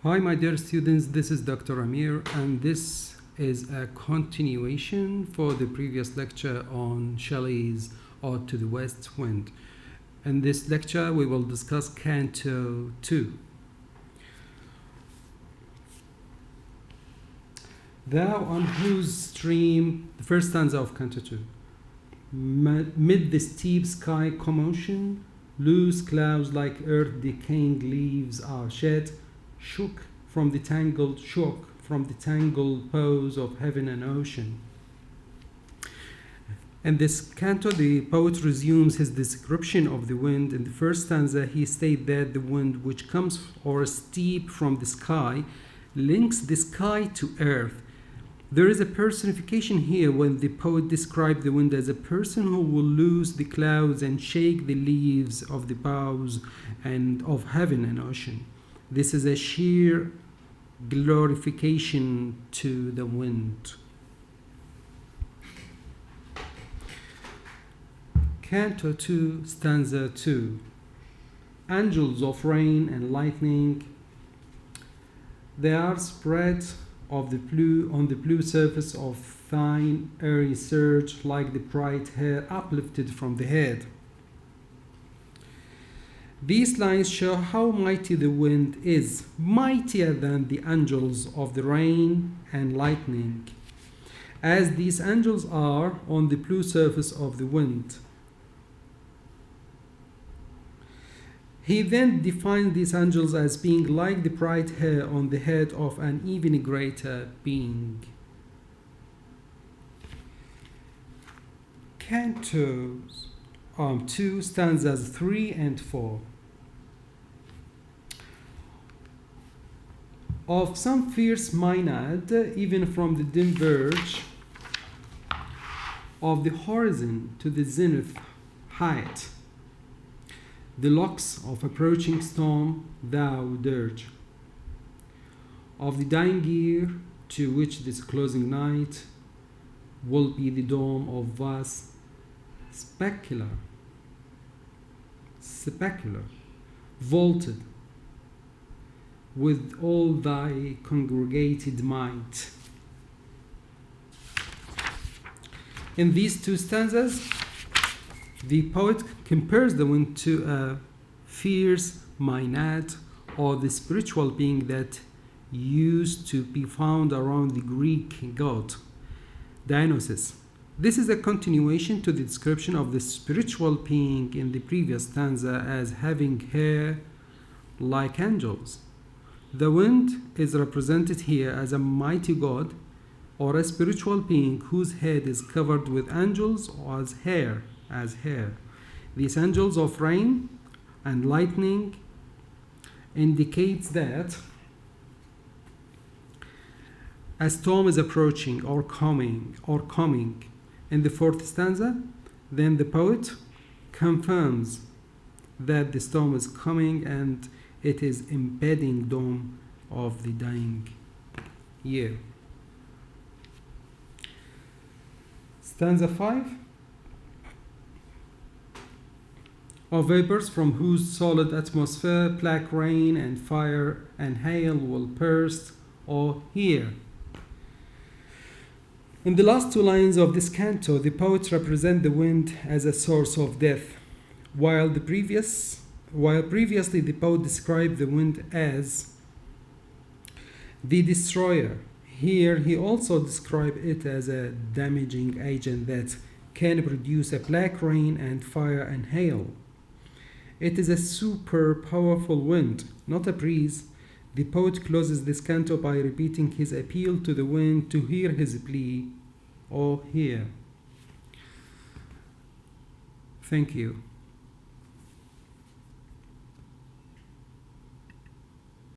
Hi, my dear students, this is Dr. Amir, and this is a continuation for the previous lecture on Shelley's Ode to the West Wind. In this lecture, we will discuss Canto 2. Thou on whose stream, the first stanza of Canto 2, mid the steep sky commotion, loose clouds like earth decaying leaves are shed, shook from the tangled pose of heaven and ocean. In this canto, the poet resumes his description of the wind. In the first stanza, he states that the wind which comes or steep from the sky links the sky to earth. There is a personification here when the poet describes the wind as a person who will loose the clouds and shake the leaves of the boughs and of heaven and ocean. This is a sheer glorification to the wind. Canto 2, stanza 2. Angels of rain and lightning, they are spread on the blue surface of thine airy surge, like the bright hair uplifted from the head. These lines show how mighty the wind is, mightier than the angels of the rain and lightning, as these angels are on the blue surface of the wind. He then defines these angels as being like the bright hair on the head of an even greater being. Cantos 2, stanzas 3 and 4. Of some fierce Maenad, even from the dim verge of the horizon to the zenith height, the locks of approaching storm thou dirge. Of the dying year, to which this closing night will be the dome of vast specular, vaulted with all thy congregated might. In these two stanzas, the poet compares the wind to a fierce Maenad, or the spiritual being that used to be found around the Greek god Dionysus. This is a continuation to the description of the spiritual being in the previous stanza as having hair like angels. The wind is represented here as a mighty god or a spiritual being whose head is covered with angels or as hair. These angels of rain and lightning indicates that a storm is approaching or coming. In the fourth stanza, then the poet confirms that the storm is coming and it is impending doom of the dying year. Stanza 5. Of vapors from whose solid atmosphere black rain and fire and hail will burst or hear. In the last two lines of this canto, the poet represents the wind as a source of death, while previously the poet described the wind as the destroyer. Here he also described it as a damaging agent that can produce a black rain and fire and hail. It is a super powerful wind, not a breeze. The poet closes this canto by repeating his appeal to the wind to hear his plea, or hear. Thank you.